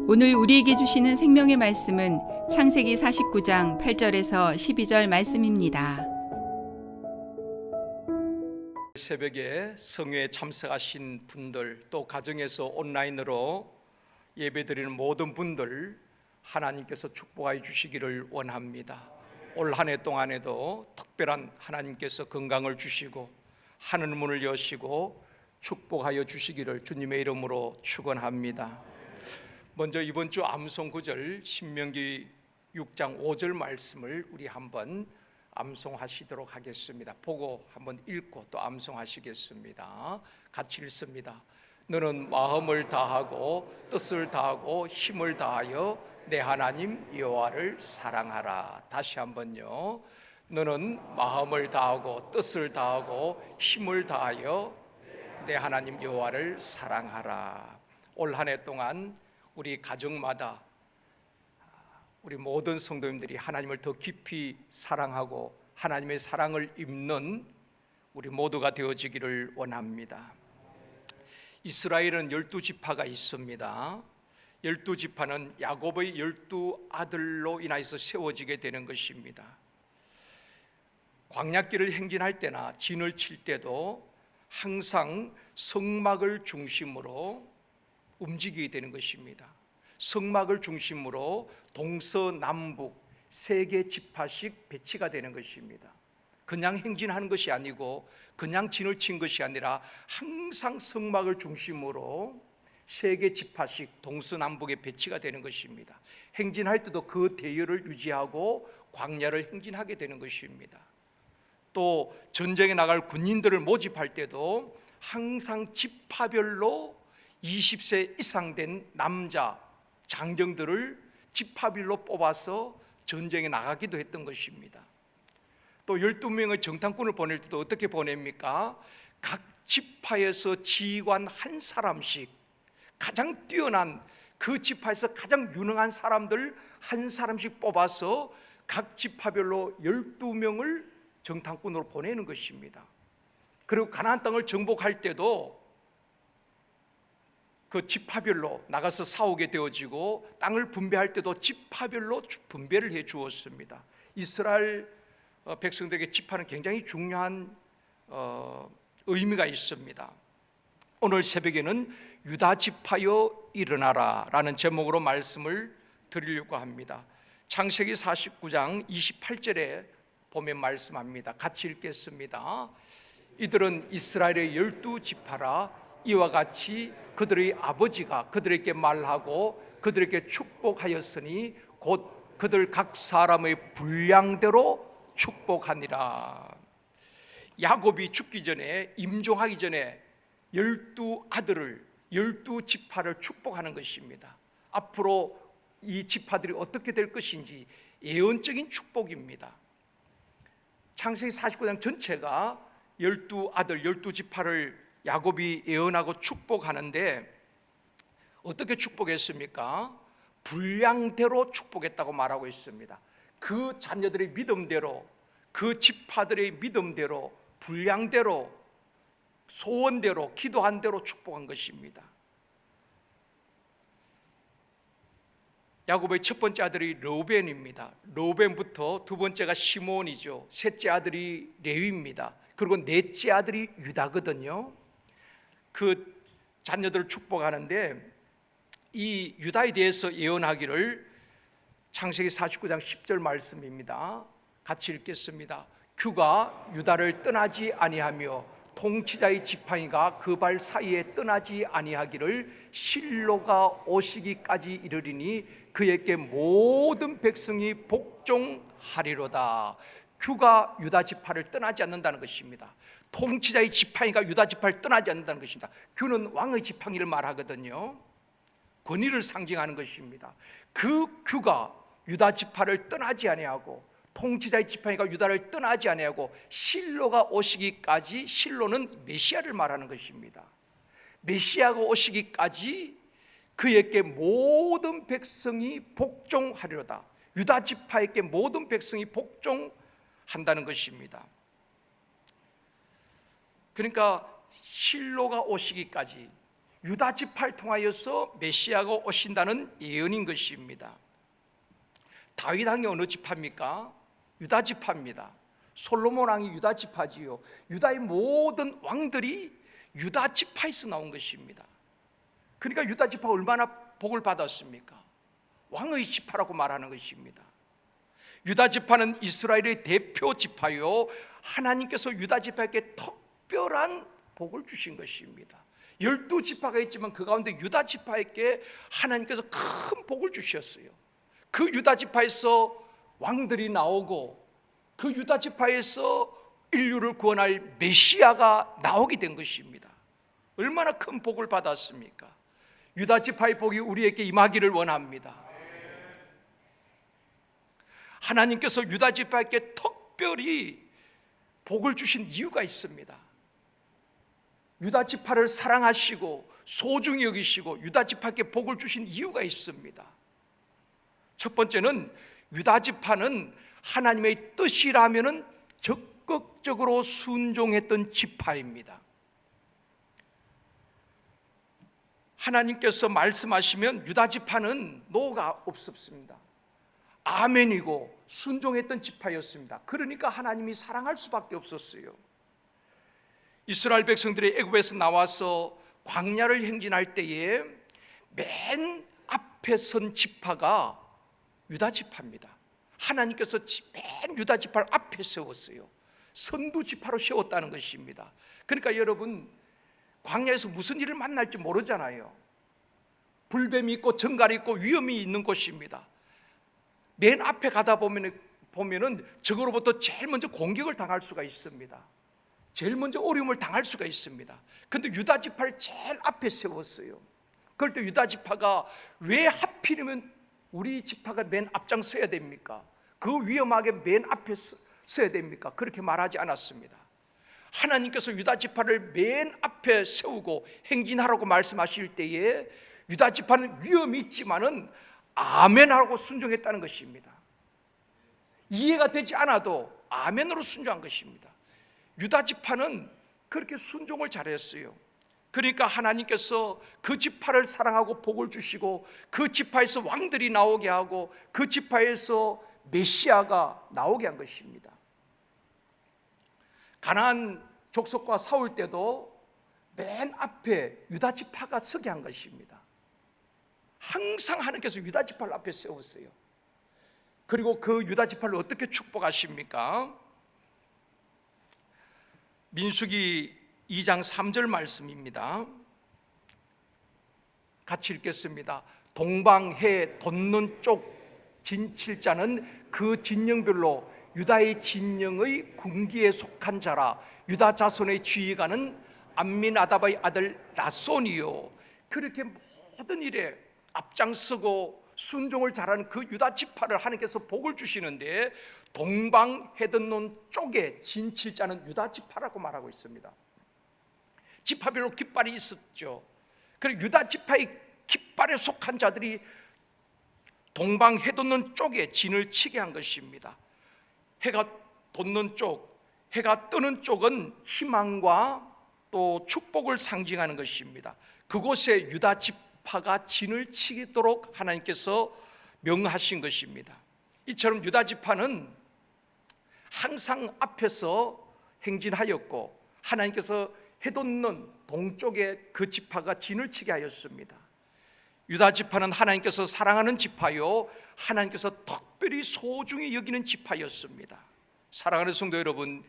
오늘 우리에게 주시는 생명의 말씀은 창세기 49장 8절에서 12절 말씀입니다. 새벽에 성회에 참석하신 분들, 또 가정에서 온라인으로 예배드리는 모든 분들 하나님께서 축복하여 주시기를 원합니다. 올 한 해 동안에도 특별한 하나님께서 건강을 주시고 하늘 문을 여시고 축복하여 주시기를 주님의 이름으로 축원합니다. 먼저 이번 주 암송 구절 신명기 6장 5절 말씀을 우리 한번 암송하시도록 하겠습니다. 보고 한번 읽고 또 암송하시겠습니다. 같이 읽습니다. 너는 마음을 다하고 뜻을 다하고 힘을 다하여 내 하나님 여호와를 사랑하라. 다시 한번요. 너는 마음을 다하고 뜻을 다하고 힘을 다하여 내 하나님 여호와를 사랑하라. 올 한 해 동안 우리 가정마다 우리 모든 성도님들이 하나님을 더 깊이 사랑하고 하나님의 사랑을 입는 우리 모두가 되어지기를 원합니다. 이스라엘은 12지파가 있습니다. 12지파는 야곱의 12아들로 인하여서 세워지게 되는 것입니다. 광야길을 행진할 때나 진을 칠 때도 항상 성막을 중심으로 움직이게 되는 것입니다. 성막을 중심으로 동서남북 세 개 지파씩 배치가 되는 것입니다. 그냥 행진하는 것이 아니고 그냥 진을 친 것이 아니라 항상 성막을 중심으로 세 개 지파씩 동서남북에 배치가 되는 것입니다. 행진할 때도 그 대열을 유지하고 광야를 행진하게 되는 것입니다. 또 전쟁에 나갈 군인들을 모집할 때도 항상 지파별로 20세 이상 된 남자 장정들을 지파별로 뽑아서 전쟁에 나가기도 했던 것입니다. 또 12명의 정탐꾼을 보낼 때도 어떻게 보냅니까? 각 지파에서 지휘관 한 사람씩 가장 뛰어난 그 지파에서 가장 유능한 사람들 한 사람씩 뽑아서 각 지파별로 12명을 정탐꾼으로 보내는 것입니다. 그리고 가나안 땅을 정복할 때도 그 지파별로 나가서 싸우게 되어지고 땅을 분배할 때도 지파별로 분배를 해 주었습니다. 이스라엘 백성들에게 지파는 굉장히 중요한 의미가 있습니다. 오늘 새벽에는 유다 지파여 일어나라 라는 제목으로 말씀을 드리려고 합니다. 창세기 49장 28절에 보면 말씀합니다. 같이 읽겠습니다. 이들은 이스라엘의 12지파라. 이와 같이 그들의 아버지가 그들에게 말하고 그들에게 축복하였으니 곧 그들 각 사람의 분량대로 축복하니라. 야곱이 죽기 전에, 임종하기 전에 12아들을 12지파를 축복하는 것입니다. 앞으로 이 지파들이 어떻게 될 것인지 예언적인 축복입니다. 창세기 49장 전체가 12아들 12지파를 야곱이 예언하고 축복하는데 어떻게 축복했습니까? 분량대로 축복했다고 말하고 있습니다. 그 자녀들의 믿음대로, 그 지파들의 믿음대로, 분량대로, 소원대로, 기도한 대로 축복한 것입니다. 야곱의 첫 번째 아들이 르우벤입니다. 르우벤부터 두 번째가 시므온이죠. 셋째 아들이 레위입니다. 그리고 넷째 아들이 유다거든요. 그 자녀들을 축복하는데 이 유다에 대해서 예언하기를 창세기 49장 10절 말씀입니다. 같이 읽겠습니다. 그가 유다를 떠나지 아니하며 통치자의 지팡이가 그 발 사이에 떠나지 아니하기를 실로가 오시기까지 이르리니 그에게 모든 백성이 복종하리로다. 규가 유다 지파를 떠나지 않는다는 것입니다. 통치자의 지팡이가 유다 지파를 떠나지 않는다는 것입니다. 규는 왕의 지팡이를 말하거든요. 권위를 상징하는 것입니다. 그 규가 유다 지파를 떠나지 아니하고 통치자의 지팡이가 유다를 떠나지 아니하고 실로가 오시기까지, 실로는 메시아를 말하는 것입니다. 메시아가 오시기까지 그에게 모든 백성이 복종하리로다. 유다 지파에게 모든 백성이 복종한다는 것입니다. 그러니까 실로가 오시기까지 유다 지파를 통하여서 메시아가 오신다는 예언인 것입니다. 다윗 왕이 어느 지파입니까? 유다 지파입니다. 솔로몬 왕이 유다 지파지요. 유다의 모든 왕들이 유다 지파에서 나온 것입니다. 그러니까 유다 지파가 얼마나 복을 받았습니까? 왕의 지파라고 말하는 것입니다. 유다 지파는 이스라엘의 대표 지파요, 하나님께서 유다 지파에게 특별한 복을 주신 것입니다. 12지파가 있지만 그 가운데 유다 지파에게 하나님께서 큰 복을 주셨어요. 그 유다 지파에서 왕들이 나오고 그 유다 지파에서 인류를 구원할 메시아가 나오게 된 것입니다. 얼마나 큰 복을 받았습니까? 유다 지파의 복이 우리에게 임하기를 원합니다. 하나님께서 유다 지파에게 특별히 복을 주신 이유가 있습니다. 유다 지파를 사랑하시고 소중히 여기시고 유다 지파에게 복을 주신 이유가 있습니다. 첫 번째는 유다 지파는 하나님의 뜻이라면은 적극적으로 순종했던 지파입니다. 하나님께서 말씀하시면 유다 지파는 노가 없었습니다. 아멘이고 순종했던 지파였습니다. 그러니까 하나님이 사랑할 수밖에 없었어요. 이스라엘 백성들이 애굽에서 나와서 광야를 행진할 때에 맨 앞에 선 지파가 유다 지파입니다. 하나님께서 맨 유다 지파를 앞에 세웠어요. 선두 지파로 세웠다는 것입니다. 그러니까 여러분, 광야에서 무슨 일을 만날지 모르잖아요. 불뱀이 있고 정갈이 있고 위험이 있는 곳입니다. 맨 앞에 가다 보면은 적으로부터 제일 먼저 공격을 당할 수가 있습니다. 제일 먼저 어려움을 당할 수가 있습니다. 그런데 유다 지파를 제일 앞에 세웠어요. 그럴 때 유다 지파가 왜 하필이면 우리 지파가 맨 앞장서야 됩니까? 그 위험하게 맨 앞에 서야 됩니까? 그렇게 말하지 않았습니다. 하나님께서 유다 지파를 맨 앞에 세우고 행진하라고 말씀하실 때에 유다 지파는 위험이 있지만은 아멘하고 순종했다는 것입니다. 이해가 되지 않아도 아멘으로 순종한 것입니다. 유다 지파는 그렇게 순종을 잘했어요. 그러니까 하나님께서 그 지파를 사랑하고 복을 주시고 그 지파에서 왕들이 나오게 하고 그 지파에서 메시아가 나오게 한 것입니다. 가나안 족속과 싸울 때도 맨 앞에 유다 지파가 서게 한 것입니다. 항상 하나님께서 유다 지파를 앞에 세웠어요. 그리고 그 유다 지파를 어떻게 축복하십니까? 민수기 2장 3절 말씀입니다. 같이 읽겠습니다. 동방해 돋는 쪽 진칠자는 그 진영별로 유다의 진영의 군기에 속한 자라. 유다 자손의 지휘관은 암미나답의 아들 나손이요. 그렇게 모든 일에 앞장서고 순종을 잘하는 그 유다 지파를 하나님께서 복을 주시는데, 동방 해돋는 쪽에 진칠자는 유다 지파라고 말하고 있습니다. 지파별로 깃발이 있었죠. 그리고 유다 지파의 깃발에 속한 자들이 동방 해돋는 쪽에 진을 치게 한 것입니다. 해가 돋는 쪽, 해가 뜨는 쪽은 희망과 또 축복을 상징하는 것입니다. 그곳에 유다 지파가 진을 치도록 하나님께서 명하신 것입니다. 이처럼 유다 지파는 항상 앞에서 행진하였고 하나님께서 해돋는 동쪽에 그 지파가 진을 치게 하였습니다. 유다 지파는 하나님께서 사랑하는 지파요, 하나님께서 특별히 소중히 여기는 지파였습니다. 사랑하는 성도 여러분,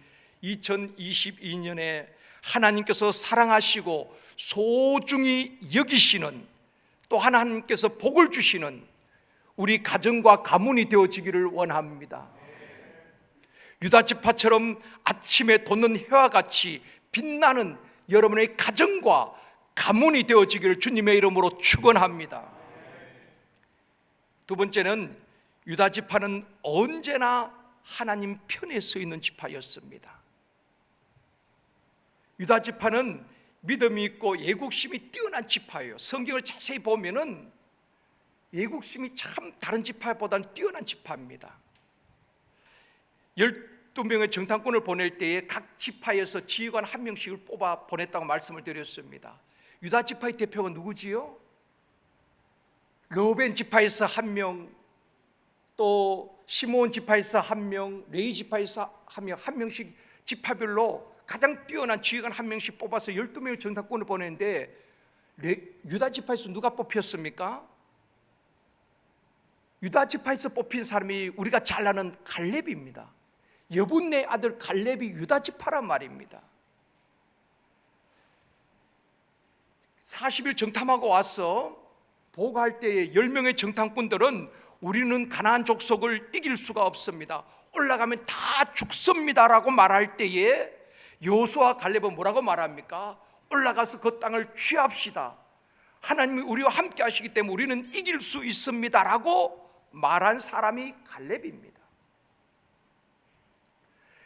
2022년에 하나님께서 사랑하시고 소중히 여기시는, 또 하나님께서 복을 주시는 우리 가정과 가문이 되어지기를 원합니다. 유다 지파처럼 아침에 돋는 해와 같이 빛나는 여러분의 가정과 가문이 되어지기를 주님의 이름으로 축원합니다. 두 번째는 유다 지파는 언제나 하나님 편에 서 있는 지파였습니다. 유다 지파는 믿음이 있고 애국심이 뛰어난 지파예요. 성경을 자세히 보면은 애국심이 참 다른 지파보다는 뛰어난 지파입니다. 12명의 정탐꾼을 보낼 때에 각 지파에서 지휘관 한 명씩을 뽑아 보냈다고 말씀을 드렸습니다. 유다 지파의 대표가 누구지요? 르우벤 지파에서 한 명, 또 시므온 지파에서 한 명, 레위 지파에서 한 명씩 지파별로 가장 뛰어난 지휘관 한 명씩 뽑아서 12명의 정탐꾼을 보냈는데 유다 지파에서 누가 뽑혔습니까? 유다 지파에서 뽑힌 사람이 우리가 잘 아는 갈렙입니다. 여분네 아들 갈렙이 유다 지파란 말입니다. 40일 정탐하고 와서 보고할 때에 10명의 정탐꾼들은 우리는 가나안 족속을 이길 수가 없습니다, 올라가면 다 죽습니다라고 말할 때에 여호수아와 갈렙은 뭐라고 말합니까? 올라가서 그 땅을 취합시다, 하나님이 우리와 함께 하시기 때문에 우리는 이길 수 있습니다라고 말한 사람이 갈렙입니다.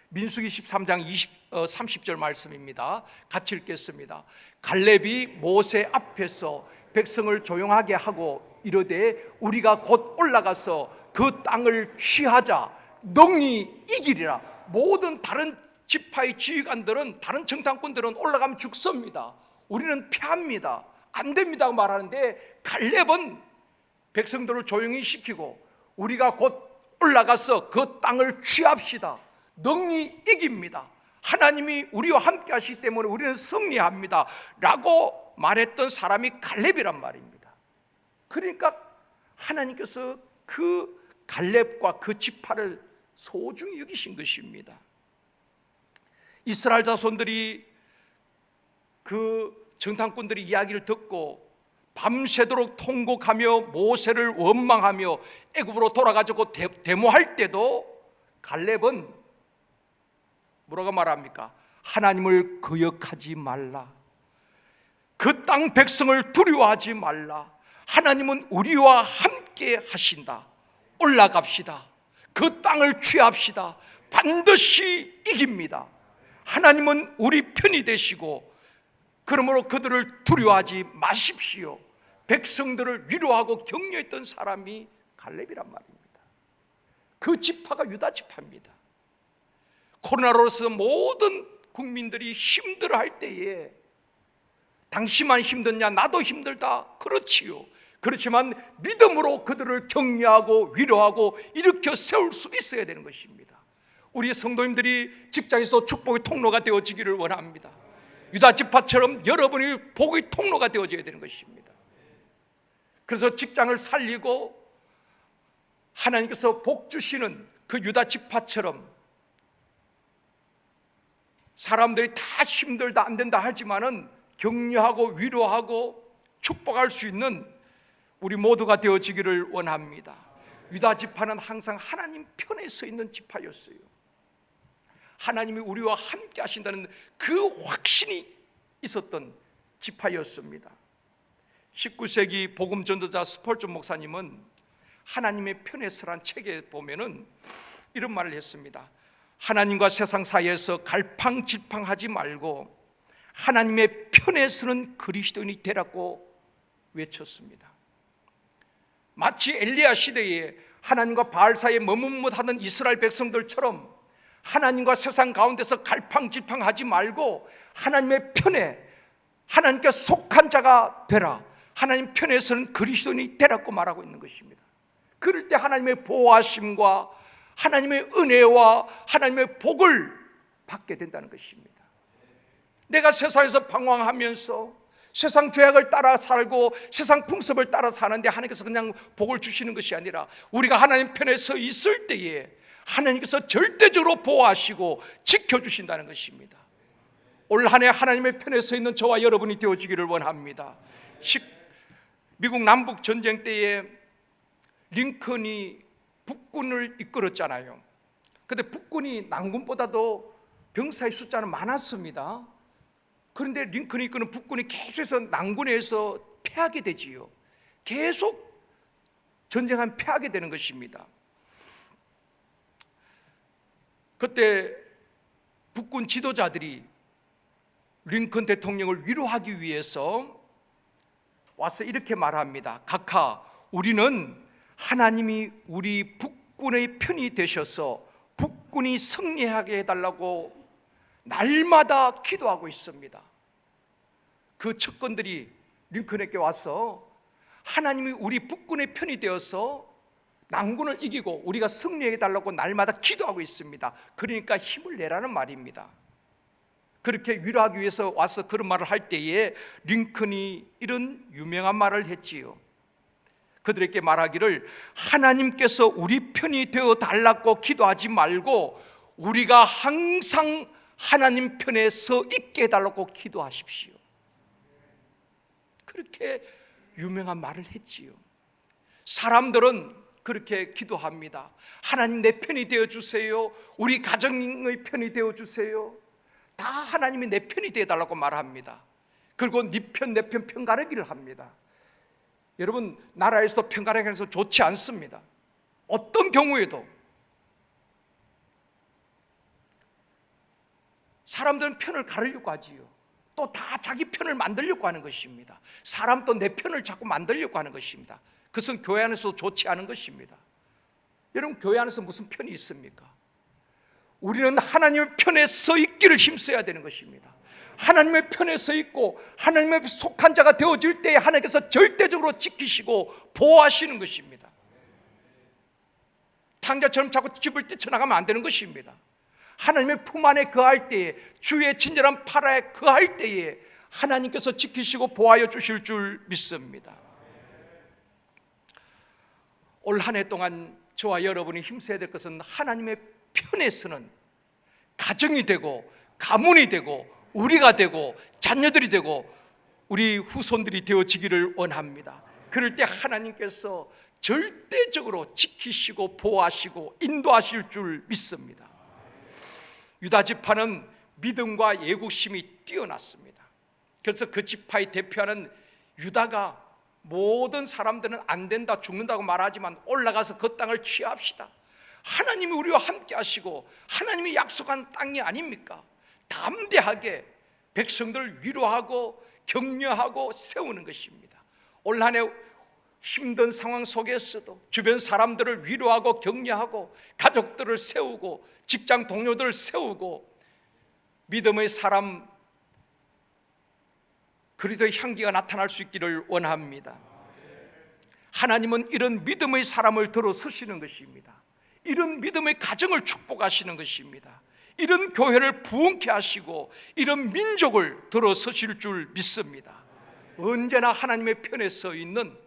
민수기 13장 30절 말씀입니다. 같이 읽겠습니다. 갈렙이 모세 앞에서 백성을 조용하게 하고 이르되 우리가 곧 올라가서 그 땅을 취하자, 능히 이기리라. 모든 다른 지파의 지휘관들은, 다른 정탐꾼들은 올라가면 죽습니다, 우리는 패합니다, 안 됩니다 말하는데 갈렙은 백성들을 조용히 시키고 우리가 곧 올라가서 그 땅을 취합시다, 능히 이깁니다, 하나님이 우리와 함께 하시기 때문에 우리는 승리합니다 라고 말했던 사람이 갈렙이란 말입니다. 그러니까 하나님께서 그 갈렙과 그 지파를 소중히 여기신 것입니다. 이스라엘 자손들이 그 정탐꾼들이 이야기를 듣고 밤새도록 통곡하며 모세를 원망하며 애굽으로 돌아가지고 데모할 때도 갈렙은 뭐라고 말합니까? 하나님을 거역하지 말라, 그 땅 백성을 두려워하지 말라, 하나님은 우리와 함께 하신다, 올라갑시다, 그 땅을 취합시다, 반드시 이깁니다, 하나님은 우리 편이 되시고 그러므로 그들을 두려워하지 마십시오, 백성들을 위로하고 격려했던 사람이 갈렙이란 말입니다. 그 지파가 유다 지파입니다. 코로나로서 모든 국민들이 힘들어할 때에 당신만 힘드냐, 나도 힘들다, 그렇지요. 그렇지만 믿음으로 그들을 격려하고 위로하고 일으켜 세울 수 있어야 되는 것입니다. 우리 성도님들이 직장에서도 축복의 통로가 되어지기를 원합니다. 유다 지파처럼 여러분이 복의 통로가 되어져야 되는 것입니다. 그래서 직장을 살리고 하나님께서 복 주시는 그 유다 지파처럼 사람들이 다 힘들다 안 된다 하지만은 격려하고 위로하고 축복할 수 있는 우리 모두가 되어지기를 원합니다. 유다 지파는 항상 하나님 편에 서 있는 지파였어요. 하나님이 우리와 함께 하신다는 그 확신이 있었던 지파였습니다. 19세기 복음 전도자 스펄전 목사님은 하나님의 편에 서란 책에 보면은 이런 말을 했습니다. 하나님과 세상 사이에서 갈팡질팡하지 말고 하나님의 편에 서는 그리스도인이 되라고 외쳤습니다. 마치 엘리야 시대에 하나님과 바알 사이에 머뭇머뭇하던 이스라엘 백성들처럼 하나님과 세상 가운데서 갈팡질팡하지 말고 하나님의 편에, 하나님께 속한 자가 되라, 하나님 편에 서는 그리스도인이 되라고 말하고 있는 것입니다. 그럴 때 하나님의 보호하심과 하나님의 은혜와 하나님의 복을 받게 된다는 것입니다. 내가 세상에서 방황하면서 세상 죄악을 따라 살고 세상 풍습을 따라 사는데 하나님께서 그냥 복을 주시는 것이 아니라 우리가 하나님 편에 서 있을 때에 하나님께서 절대적으로 보호하시고 지켜주신다는 것입니다. 올 한 해 하나님의 편에 서 있는 저와 여러분이 되어지기를 원합니다. 미국 남북 전쟁 때에 링컨이 북군을 이끌었잖아요. 그런데 북군이 남군보다도 병사의 숫자는 많았습니다. 그런데 링컨이 이끄는 북군이 계속해서 남군에서 패하게 되지요. 계속 전쟁하면 패하게 되는 것입니다. 그때 북군 지도자들이 링컨 대통령을 위로하기 위해서 와서 이렇게 말합니다. 각하, 우리는 하나님이 우리 북군의 편이 되셔서 북군이 승리하게 해달라고 날마다 기도하고 있습니다. 그 측근들이 링컨에게 와서 하나님이 우리 북군의 편이 되어서 난군을 이기고 우리가 승리해 달라고 날마다 기도하고 있습니다. 그러니까 힘을 내라는 말입니다. 그렇게 위로하기 위해서 와서 그런 말을 할 때에 링컨이 이런 유명한 말을 했지요. 그들에게 말하기를 하나님께서 우리 편이 되어 달라고 기도하지 말고 우리가 항상 하나님 편에 서 있게 해달라고 기도하십시오. 그렇게 유명한 말을 했지요. 사람들은 그렇게 기도합니다. 하나님 내 편이 되어주세요. 우리 가정의 편이 되어주세요. 다 하나님이 내 편이 되어달라고 말합니다. 그리고 네 편 내 편 편가르기를 합니다. 여러분, 나라에서도 편가르기 해서 좋지 않습니다. 어떤 경우에도 사람들은 편을 가르려고 하지요. 또 다 자기 편을 만들려고 하는 것입니다. 사람도 내 편을 자꾸 만들려고 하는 것입니다. 그것은 교회 안에서도 좋지 않은 것입니다. 여러분, 교회 안에서 무슨 편이 있습니까? 우리는 하나님의 편에 서 있기를 힘써야 되는 것입니다. 하나님의 편에 서 있고 하나님의 속한 자가 되어질 때에 하나님께서 절대적으로 지키시고 보호하시는 것입니다. 탕자처럼 자꾸 집을 뛰쳐나가면 안 되는 것입니다. 하나님의 품 안에 거할 때에, 주의 친절한 팔 아래 거할 때에 하나님께서 지키시고 보호하여 주실 줄 믿습니다. 올 한 해 동안 저와 여러분이 힘써야 될 것은 하나님의 편에 서는 가정이 되고 가문이 되고 우리가 되고 자녀들이 되고 우리 후손들이 되어지기를 원합니다. 그럴 때 하나님께서 절대적으로 지키시고 보호하시고 인도하실 줄 믿습니다. 유다 지파는 믿음과 애국심이 뛰어났습니다. 그래서 그 지파의 대표하는 유다가 모든 사람들은 안 된다, 죽는다고 말하지만 올라가서 그 땅을 취합시다. 하나님이 우리와 함께 하시고 하나님이 약속한 땅이 아닙니까? 담대하게 백성들을 위로하고 격려하고 세우는 것입니다. 올 한 해 힘든 상황 속에서도 주변 사람들을 위로하고 격려하고 가족들을 세우고 직장 동료들을 세우고 믿음의 사람 그리스도의 향기가 나타날 수 있기를 원합니다. 하나님은 이런 믿음의 사람을 들어서시는 것입니다. 이런 믿음의 가정을 축복하시는 것입니다. 이런 교회를 부흥케 하시고 이런 민족을 들어서실 줄 믿습니다. 언제나 하나님의 편에 서 있는,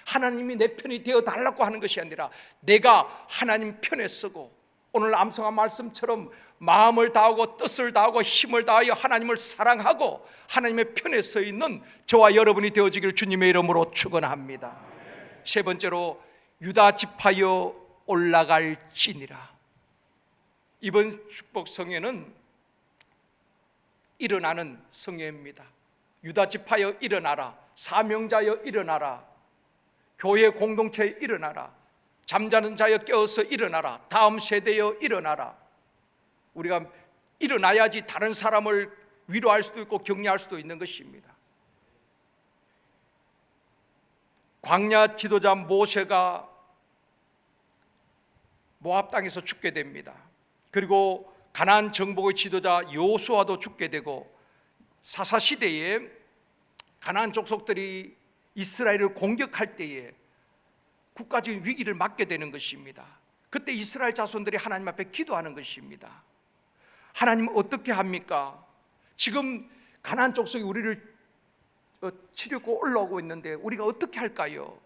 하나님이 내 편이 되어 달라고 하는 것이 아니라 내가 하나님 편에 서고 오늘 암송한 말씀처럼 마음을 다하고 뜻을 다하고 힘을 다하여 하나님을 사랑하고 하나님의 편에 서 있는 저와 여러분이 되어지기를 주님의 이름으로 축원합니다. 세 번째로 유다 지파여 올라갈지니라. 이번 축복 성회는 일어나는 성회입니다. 유다 지파여 일어나라, 사명자여 일어나라, 교회 공동체에 일어나라, 잠자는 자여 깨어서 일어나라, 다음 세대여 일어나라. 우리가 일어나야지 다른 사람을 위로할 수도 있고 격려할 수도 있는 것입니다. 광야 지도자 모세가 모압 땅에서 죽게 됩니다. 그리고 가나안 정복의 지도자 여호수아도 죽게 되고 사사 시대에 가나안 족속들이 이스라엘을 공격할 때에 국가적인 위기를 맞게 되는 것입니다. 그때 이스라엘 자손들이 하나님 앞에 기도하는 것입니다. 하나님 어떻게 합니까? 지금 가나안 족속이 우리를 치려고 올라오고 있는데 우리가 어떻게 할까요?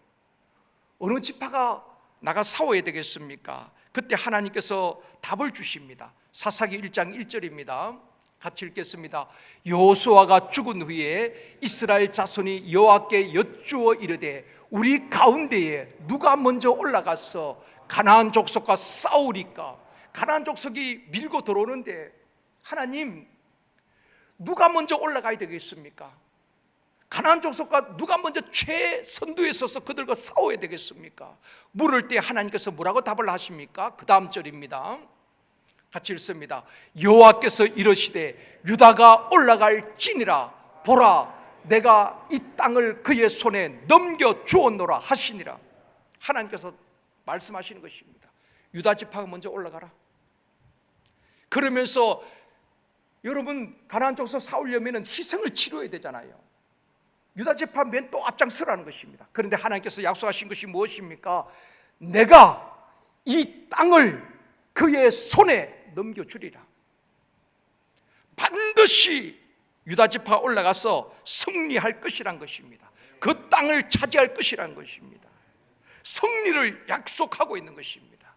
어느 지파가 나가 싸워야 되겠습니까? 그때 하나님께서 답을 주십니다. 사사기 1장 1절입니다. 같이 읽겠습니다. 여호수아가 죽은 후에 이스라엘 자손이 여호와께 여쭈어 이르되 우리 가운데에 누가 먼저 올라가서 가나안 족속과 싸우리까? 가나안 족속이 밀고 들어오는데 하나님 누가 먼저 올라가야 되겠습니까? 가나안 족속과 누가 먼저 최선두에 서서 그들과 싸워야 되겠습니까? 물을 때 하나님께서 뭐라고 답을 하십니까? 그 다음 절입니다. 같이 읽습니다. 여호와께서 이르시되 유다가 올라갈지니라 보라 내가 이 땅을 그의 손에 넘겨 주었노라 하시니라. 하나님께서 말씀하시는 것입니다. 유다 지파가 먼저 올라가라. 그러면서 여러분 가나안 족속 싸우려면 희생을 치러야 되잖아요. 유다 지파 맨 또 앞장서라는 것입니다. 그런데 하나님께서 약속하신 것이 무엇입니까? 내가 이 땅을 그의 손에 넘겨주리라. 반드시 유다 지파가 올라가서 승리할 것이란 것입니다. 그 땅을 차지할 것이란 것입니다. 승리를 약속하고 있는 것입니다.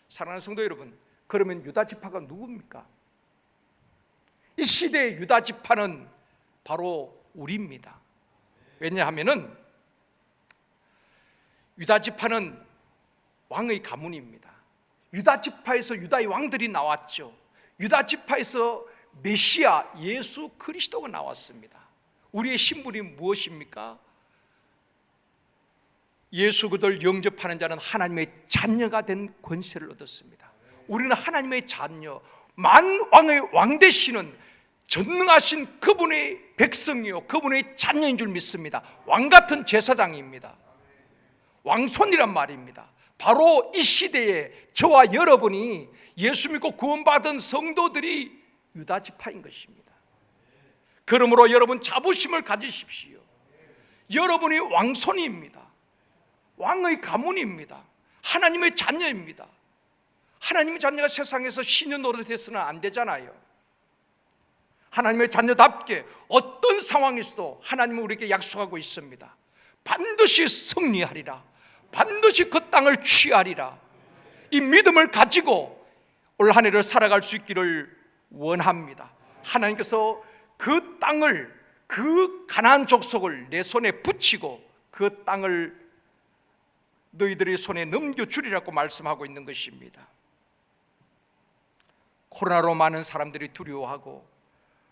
사랑하는 성도 여러분, 그러면 유다 지파가 누굽니까? 이 시대의 유다 지파는 바로 우리입니다. 왜냐하면은 유다 지파는 왕의 가문입니다. 유다 지파에서 유다의 왕들이 나왔죠. 유다 지파에서 메시아 예수 그리스도가 나왔습니다. 우리의 신분이 무엇입니까? 예수 그리스도를 영접하는 자는 하나님의 자녀가 된 권세를 얻었습니다. 우리는 하나님의 자녀, 만왕의 왕 되시는 전능하신 그분의 백성이요 그분의 자녀인 줄 믿습니다. 왕같은 제사장입니다. 왕손이란 말입니다. 바로 이 시대에 저와 여러분이 예수 믿고 구원받은 성도들이 유다 지파인 것입니다. 그러므로 여러분 자부심을 가지십시오. 여러분이 왕손입니다. 왕의 가문입니다. 하나님의 자녀입니다. 하나님의 자녀가 세상에서 신유 노릇해서는 안 되잖아요. 하나님의 자녀답게 어떤 상황에서도 하나님은 우리에게 약속하고 있습니다. 반드시 승리하리라. 반드시 그 땅을 취하리라. 이 믿음을 가지고 올 한 해를 살아갈 수 있기를 원합니다. 하나님께서 그 땅을, 그 가나안 족속을 내 손에 붙이고 그 땅을 너희들의 손에 넘겨주리라고 말씀하고 있는 것입니다. 코로나로 많은 사람들이 두려워하고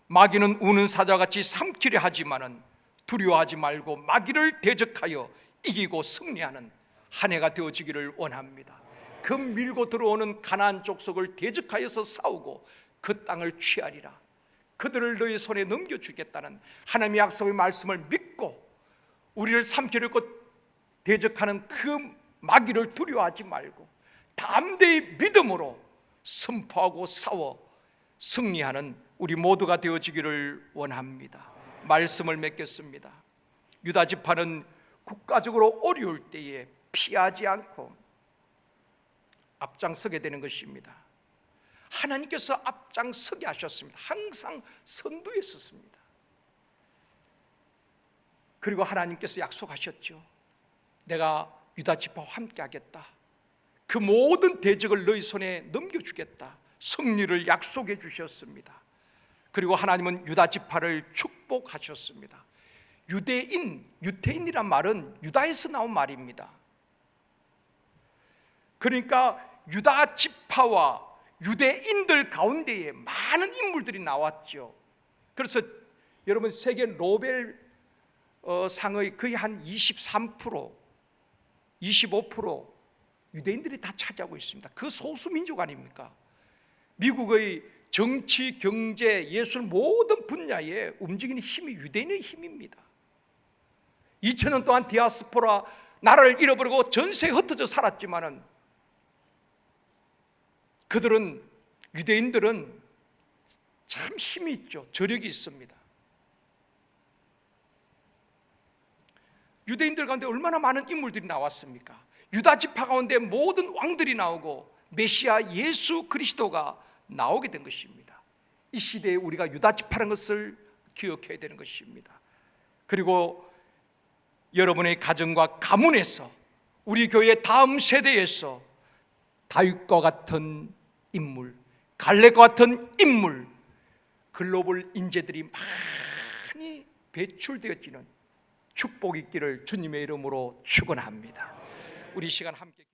마귀는 우는 사자같이 삼키려 하지만은 두려워하지 말고 마귀를 대적하여 이기고 승리하는 한 해가 되어지기를 원합니다. 그 밀고 들어오는 가나안 족속을 대적하여서 싸우고 그 땅을 취하리라. 그들을 너희 손에 넘겨주겠다는 하나님의 약속의 말씀을 믿고 우리를 삼키려고 대적하는 그 마귀를 두려워하지 말고 담대히 믿음으로 선포하고 싸워 승리하는 우리 모두가 되어지기를 원합니다. 말씀을 맺겠습니다. 유다 지파는 국가적으로 어려울 때에 피하지 않고 앞장서게 되는 것입니다. 하나님께서 앞장서게 하셨습니다. 항상 선두에 섰습니다. 그리고 하나님께서 약속하셨죠. 내가 유다 지파와 함께 하겠다. 그 모든 대적을 너희 손에 넘겨주겠다. 승리를 약속해 주셨습니다. 그리고 하나님은 유다 지파를 축복하셨습니다. 유태인이란 말은 유다에서 나온 말입니다. 그러니까 유다 지파와 유대인들 가운데에 많은 인물들이 나왔죠. 그래서 여러분 세계 노벨 상의 거의 한 23%, 25% 유대인들이 다 차지하고 있습니다. 그 소수 민족 아닙니까? 미국의 정치, 경제, 예술 모든 분야에 움직이는 힘이 유대인의 힘입니다. 2000년 동안 디아스포라 나라를 잃어버리고 전세에 흩어져 살았지만은 그들은, 유대인들은 참 힘이 있죠. 저력이 있습니다. 유대인들 가운데 얼마나 많은 인물들이 나왔습니까? 유다 지파 가운데 모든 왕들이 나오고 메시아 예수 그리스도가 나오게 된 것입니다. 이 시대에 우리가 유다 지파라는 것을 기억해야 되는 것입니다. 그리고 여러분의 가정과 가문에서, 우리 교회 다음 세대에서 다윗과 같은 인물, 갈렙과 같은 인물, 글로벌 인재들이 많이 배출되어지는 축복이 있기를 주님의 이름으로 축원합니다. 우리 시간 함께